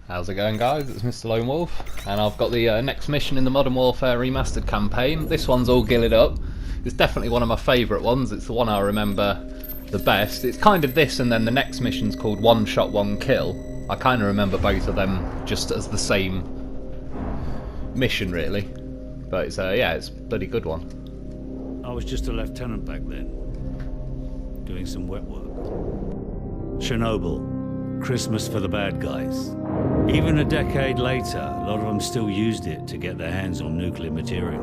How's it going, guys? It's Mr. Lone Wolf, and I've got the next mission in the Modern Warfare Remastered campaign. This one's all gilded up. It's definitely one of my favourite ones. It's the one I remember the best. It's kind of this, and then the next mission's called One Shot, One Kill. I kind of remember both of them just as the same mission, really. But it's yeah, it's a bloody good one. I was just a lieutenant back then, doing some wet work. Chernobyl, Christmas for the bad guys. Even a decade later, a lot of them still used it to get their hands on nuclear material.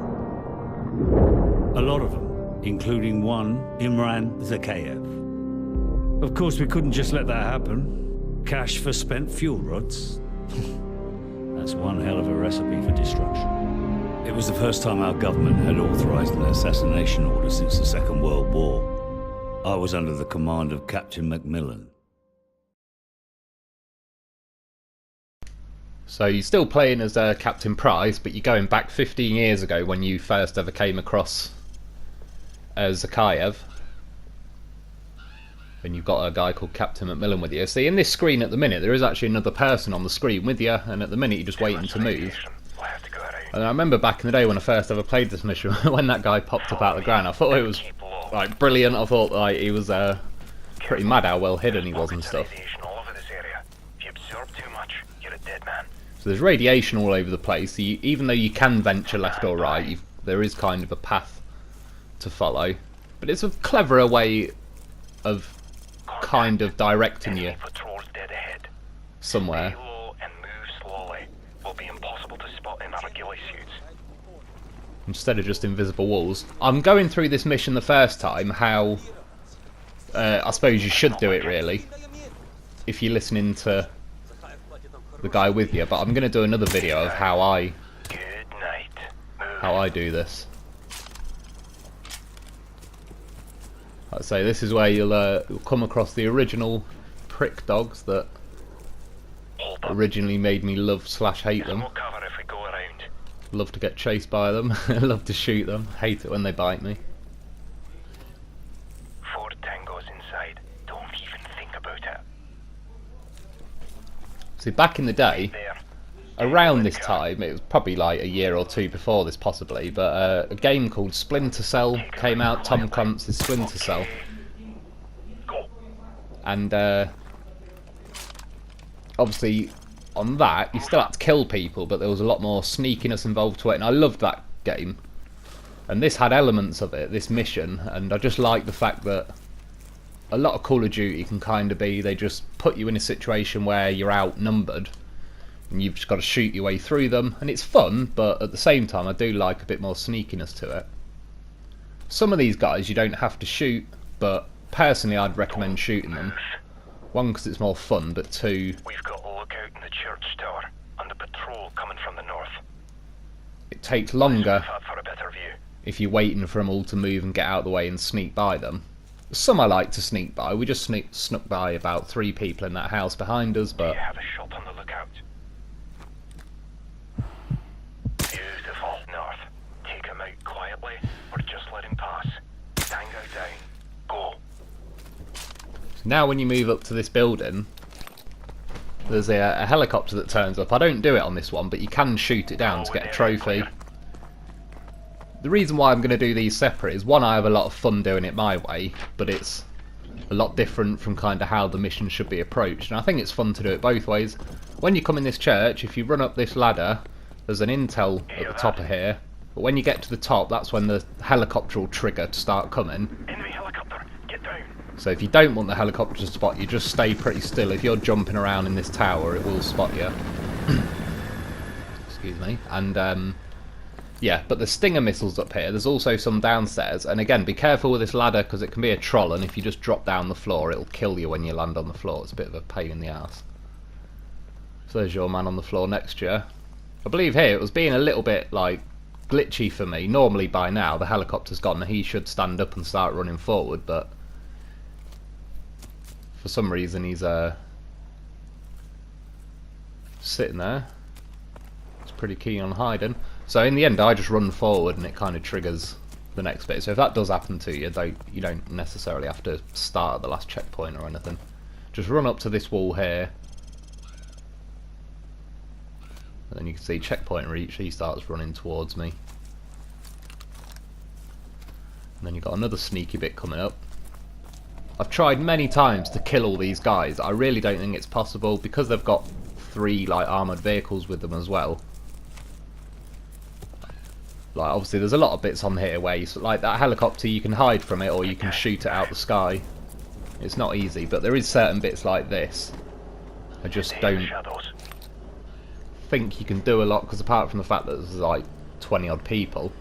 A lot of them, including one, Imran Zakhaev. Of course, we couldn't just let that happen. Cash for spent fuel rods. That's one hell of a recipe for destruction. It was the first time our government had authorized an assassination order since the Second World War. I was under the command of Captain Macmillan. So you're still playing as Captain Price, but you're going back 15 years ago when you first ever came across Zakhaev. And you've got a guy called Captain Macmillan with you. See, in this screen at the minute, there is actually another person on the screen with you, and at the minute you're just waiting to move. And I remember back in the day when I first ever played this mission, when that guy popped up out of the ground, I thought it was like brilliant. I thought like he was pretty mad how well hidden he was and stuff. So there's radiation all over the place. So even though you can venture left or right, there is kind of a path to follow. But it's a cleverer way of kind of directing you somewhere. Instead of just invisible walls. I'm going through this mission the first time how I suppose you should do it really if you're listening to the guy with you, but I'm going to do another video of how I do this. Like I say, this is where you'll come across the original prick dogs that originally made me love / hate them. Love to get chased by them, love to shoot them, hate it when they bite me. 4 tangos inside, don't even think about it. See, back in the day, around this time, it was probably like a year or two before this possibly, but a game called Splinter Cell came out, Tom Clancy's Splinter Cell. And obviously on that, you still had to kill people, but there was a lot more sneakiness involved to it, and I loved that game. And this had elements of it, this mission, and I just like the fact that a lot of Call of Duty can kind of be, they just put you in a situation where you're outnumbered, and you've just got to shoot your way through them, and it's fun, but at the same time I do like a bit more sneakiness to it. Some of these guys you don't have to shoot, but personally I'd recommend shooting them. One, because it's more fun, but two, we've got a lookout in the church tower and the patrol coming from the north. It takes longer For a better view. if you're waiting for them all to move and get out of the way and sneak by them. Some I like to sneak by. We just snuck by about 3 people in that house behind us, but Do you have a shot on the lookout? Beautiful. North. Take him out quietly or just let him pass. Tango down. Go. now when you move up to this building, there's a helicopter that turns up. I don't do it on this one, but you can shoot it down to get a trophy. The reason why I'm going to do these separate is, one, I have a lot of fun doing it my way, but it's a lot different from kind of how the mission should be approached, and I think it's fun to do it both ways. When you come in this church, if you run up this ladder, there's an intel at the top of here, but when you get to the top, that's when the helicopter will trigger to start coming. Enemy helicopter, get down. So if you don't want the helicopter to spot you, just stay pretty still. If you're jumping around in this tower, it will spot you. Excuse me. And yeah, but the Stinger missiles up here, there's also some downstairs, and again, be careful with this ladder because it can be a troll, and if you just drop down the floor, it'll kill you when you land on the floor. It's a bit of a pain in the ass. So there's your man on the floor next to you. I believe here it was being a little bit like glitchy for me. Normally by now the helicopter's gone and he should stand up and start running forward, but for some reason he's sitting there. He's pretty keen on hiding. So in the end I just run forward and it kind of triggers the next bit. So if that does happen to you, though, you don't necessarily have to start at the last checkpoint or anything. Just run up to this wall here And then you can see checkpoint reach, he starts running towards me. And then you've got another sneaky bit coming up. I've tried many times to kill all these guys. I really don't think it's possible because they've got 3 like armoured vehicles with them as well. Like obviously there's a lot of bits on here where you, like that helicopter, you can hide from it or you can shoot it out the sky. It's not easy, but there is certain bits like this. I just don't think you can do a lot because apart from the fact that there's like 20 odd people,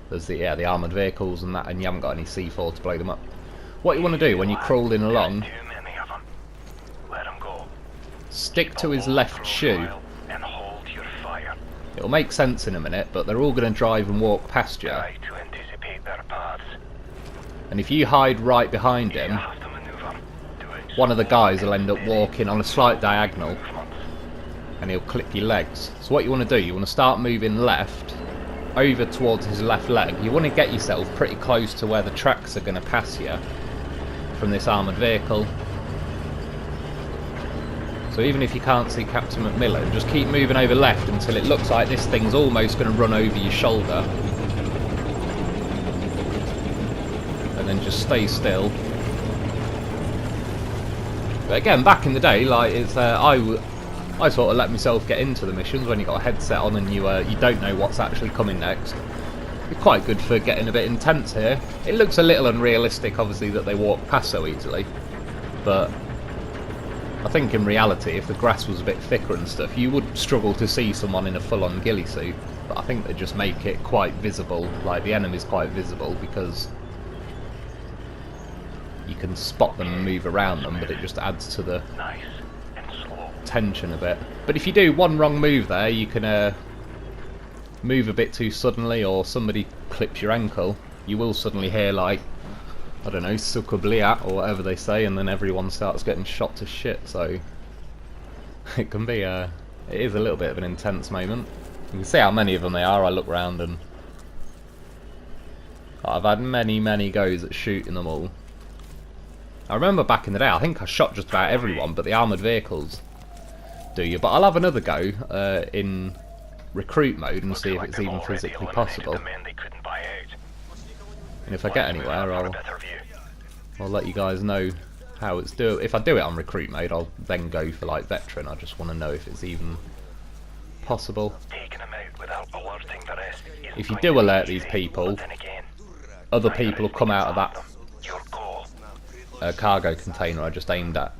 there's the armoured vehicles and that, and you haven't got any C4 to blow them up. What you want to do when you're crawling along, stick to his left shoe. It'll make sense in a minute, but they're all going to drive and walk past you. And if you hide right behind him, one of the guys will end up walking on a slight diagonal and he'll clip your legs. So what you want to do, you want to start moving left over towards his left leg. You want to get yourself pretty close to where the tracks are going to pass you from this armoured vehicle. So even if you can't see Captain Macmillan, just keep moving over left until it looks like this thing's almost going to run over your shoulder. And then just stay still. But again, back in the day, like it's I sort of let myself get into the missions when you got a headset on and you don't know what's actually coming next. It's quite good for getting a bit intense here. It looks a little unrealistic, obviously, that they walk past so easily, but I think in reality, if the grass was a bit thicker and stuff, you would struggle to see someone in a full-on ghillie suit. But I think they just make it quite visible, like the enemy's quite visible, because you can spot them and move around them, but it just adds to the tension a bit. But if you do one wrong move there, you can move a bit too suddenly, or somebody clips your ankle, you will suddenly hear like, I don't know, sukubliat or whatever they say, and then everyone starts getting shot to shit. So it can be it is a little bit of an intense moment. You can see how many of them there are. I look round and I've had many goes at shooting them all. I remember back in the day, I think I shot just about everyone, but the armoured vehicles do you. But I'll have another go in recruit mode and see if it's even physically possible. And if I get anywhere, I'll let you guys know how it's do. If I do it on recruit mode, I'll then go for like veteran. I just want to know if it's even possible. If you do alert these people, other people will come out of that cargo container I just aimed at.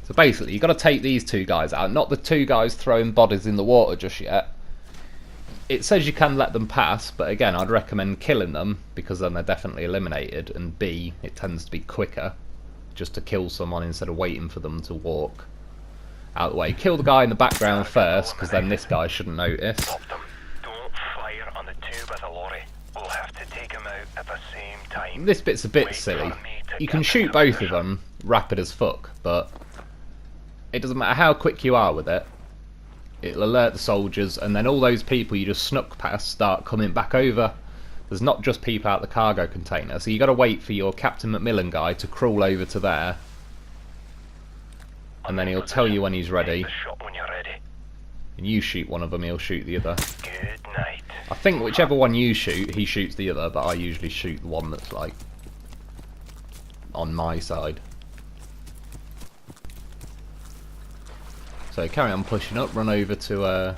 So basically, you've got to take these 2 guys out, not the 2 guys throwing bodies in the water just yet. It says you can let them pass, but again, I'd recommend killing them, because then they're definitely eliminated, and B, it tends to be quicker just to kill someone instead of waiting for them to walk out of the way. Kill the guy in the background first, because then this guy shouldn't notice. Don't fire on the 2 by the lorry. We'll have to take him out at the same time. This bit's a bit silly. You can shoot both of them rapid as fuck, but it doesn't matter how quick you are with it. It'll alert the soldiers, and then all those people you just snuck past start coming back over. There's not just people out the cargo container, so you got to wait for your Captain Macmillan guy to crawl over to there, and then he'll tell you when he's ready. And you shoot one of them, he'll shoot the other. Good night. I think whichever one you shoot, he shoots the other, but I usually shoot the one that's like on my side. So carry on pushing up, run over to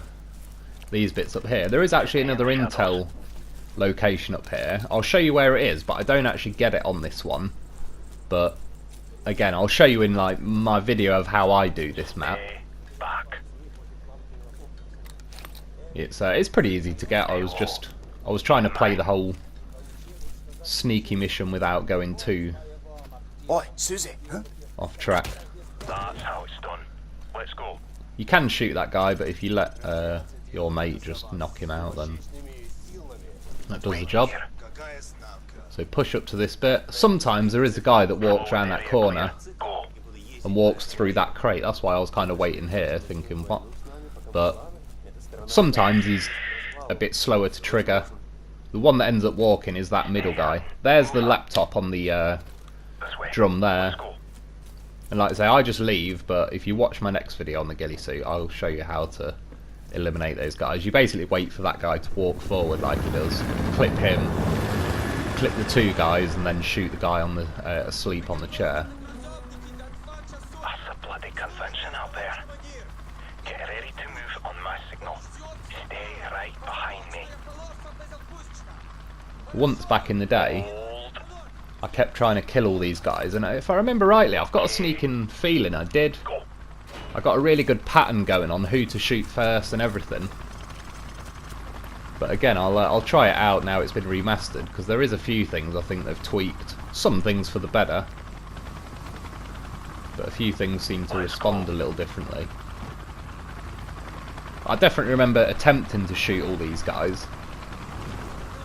these bits up here. There is actually another intel location up here. I'll show you where it is, but I don't actually get it on this one. But again, I'll show you in like my video of how I do this map. It's pretty easy to get. I was trying to play the whole sneaky mission without going too off track. That's how it's done. Let's go. You can shoot that guy, but if you let your mate just knock him out, then that does the job. So push up to this bit. Sometimes there is a guy that walks around that corner and walks through that crate. That's why I was kind of waiting here, thinking what. But sometimes he's a bit slower to trigger. The one that ends up walking is that middle guy. There's the laptop on the drum there. And like I say, I just leave, but if you watch my next video on the ghillie suit, I'll show you how to eliminate those guys. You basically wait for that guy to walk forward like he does, clip him, clip the 2 guys, and then shoot the guy on the asleep on the chair. That's a bloody convention out there. Get ready to move on my signal. Stay right behind me. Once back in the day, Hold. I kept trying to kill all these guys, and if I remember rightly, I've got a sneaking feeling I did. Go. I got a really good pattern going on who to shoot first and everything. But again, I'll try it out now it's been remastered, because there is a few things I think they've tweaked. Some things for the better, but a few things seem to respond a little differently. I definitely remember attempting to shoot all these guys,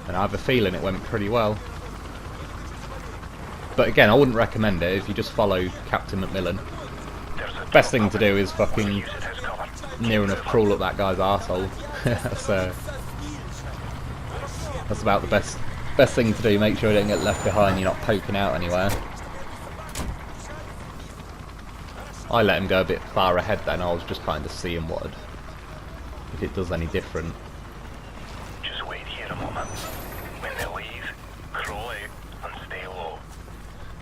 and I have a feeling it went pretty well. But again, I wouldn't recommend it if you just follow Captain Macmillan. Best thing to do is fucking near enough crawl up that guy's arsehole. That's about the best thing to do. Make sure you don't get left behind, you're not poking out anywhere. I let him go a bit far ahead then, I was just kind of seeing if it does any different. Just wait here a moment. When they leave, crawl out and stay low.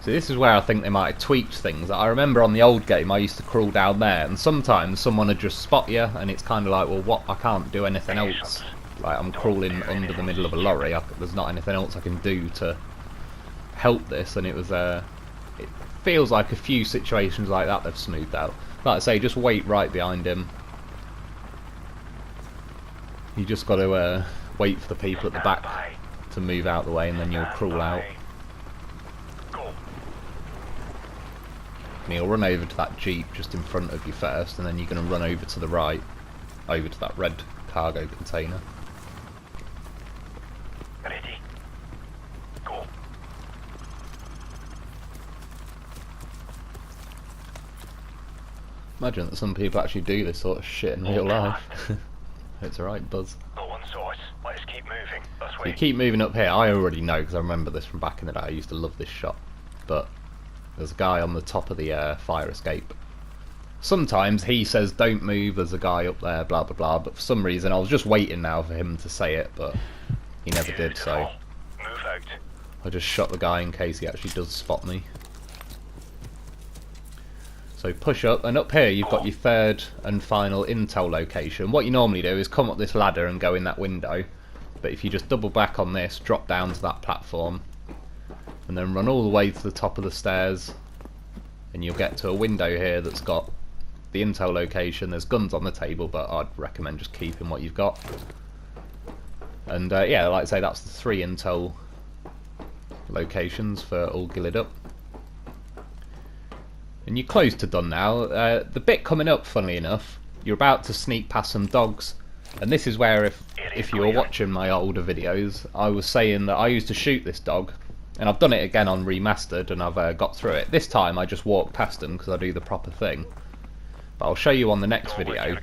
So this is where I think they might have tweaked things. I remember on the old game I used to crawl down there, and sometimes someone would just spot you, and it's kind of like, well, what? I can't do anything else. Like, I'm crawling under the middle of a lorry. There's not anything else I can do to help this, and it feels like a few situations like that they've smoothed out. Like I say, just wait right behind him. You just got to wait for the people at the back to move out the way, and then you'll crawl out. And he'll run over to that jeep just in front of you first, and then you're going to run over to the right, over to that red cargo container. Ready? Go. Imagine that some people actually do this sort of shit in real life. It's alright, Buzz. No one saw us. Let's keep moving. This So way. you keep moving up here. I already know because I remember this from back in the day. I used to love this shot. But there's a guy on the top of the fire escape. Sometimes he says don't move, there's a guy up there, blah blah blah, but for some reason I was just waiting now for him to say it, but he never did, so Move out. I just shot the guy in case he actually does spot me. So push up, and up here you've got your third and final intel location. What you normally do is come up this ladder and go in that window, but if you just double back on this, drop down to that platform, and then run all the way to the top of the stairs, and you'll get to a window here that's got the intel location. There's guns on the table, but I'd recommend just keeping what you've got. And yeah, like I say, that's the 3 intel locations for all GHILLIED up. And you're close to done now. The bit coming up, funnily enough, you're about to sneak past some dogs, and this is where, if you were watching my older videos, I was saying that I used to shoot this dog, and I've done it again on remastered, and I've got through it. This time I just walk past them because I do the proper thing. But I'll show you on the next video.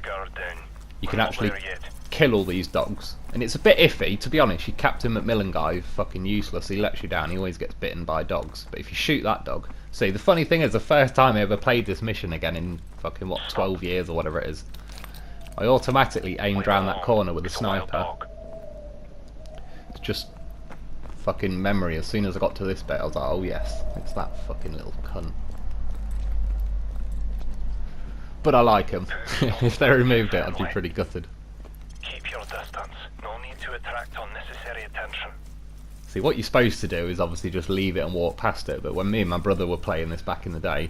You can actually kill all these dogs, and it's a bit iffy, to be honest. Your Captain Macmillan guy, fucking useless. He lets you down. He always gets bitten by dogs. But if you shoot that dog, see, the funny thing is, the first time I ever played this mission again in fucking what, 12 years or whatever it is, I automatically aimed round that corner with a sniper. It's just fucking memory. As soon as I got to this bit, I was like, oh yes, it's that fucking little cunt. But I like him. If they removed it, I'd be pretty gutted. Keep your distance. No need to attract unnecessary attention. See, what you're supposed to do is obviously just leave it and walk past it, but when me and my brother were playing this back in the day,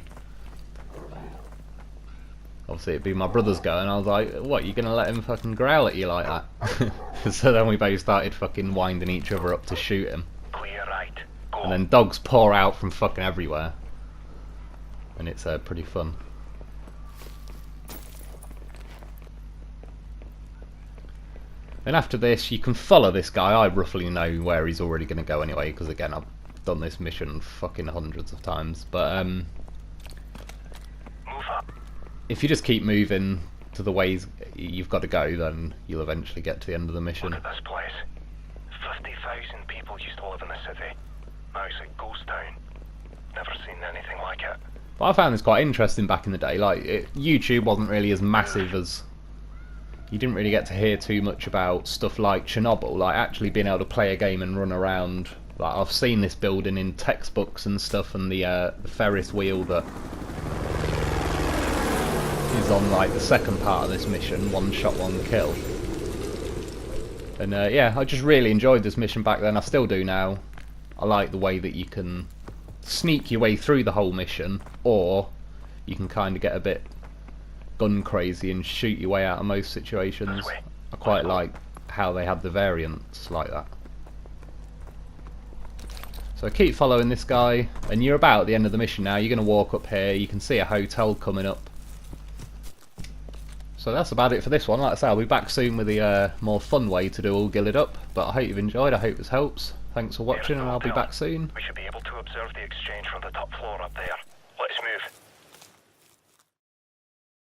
obviously it'd be my brother's go, and I was like, what, you gonna let him fucking growl at you like that? So then we both started fucking winding each other up to shoot him. Clear right. Go. And then dogs pour out from fucking everywhere. And it's pretty fun. Then after this, you can follow this guy. I roughly know where he's already going to go anyway, because again, I've done this mission fucking hundreds of times. But Move up. if you just keep moving to the ways you've got to go, then you'll eventually get to the end of the mission. Look at this place. 50,000 people used to live in the city. Now it's a ghost town. Never seen anything like it. But I found this quite interesting back in the day. Like, YouTube wasn't really as massive as you didn't really get to hear too much about stuff like Chernobyl, like actually being able to play a game and run around. Like I've seen this building in textbooks and stuff, and the Ferris wheel that is on like the second part of this mission, one shot, one kill. And yeah, I just really enjoyed this mission back then. I still do now. I like the way that you can sneak your way through the whole mission, or you can kind of get a bit gun crazy and shoot your way out of most situations. I quite like how they have the variants like that. So keep following this guy, and you're about at the end of the mission now. You're going to walk up here, you can see a hotel coming up. So that's about it for this one. Like I say, I'll be back soon with a more fun way to do all Gilled Up, but I hope you've enjoyed, I hope this helps. Thanks for watching, and I'll be back soon. We should be able to observe the exchange from the top floor up there.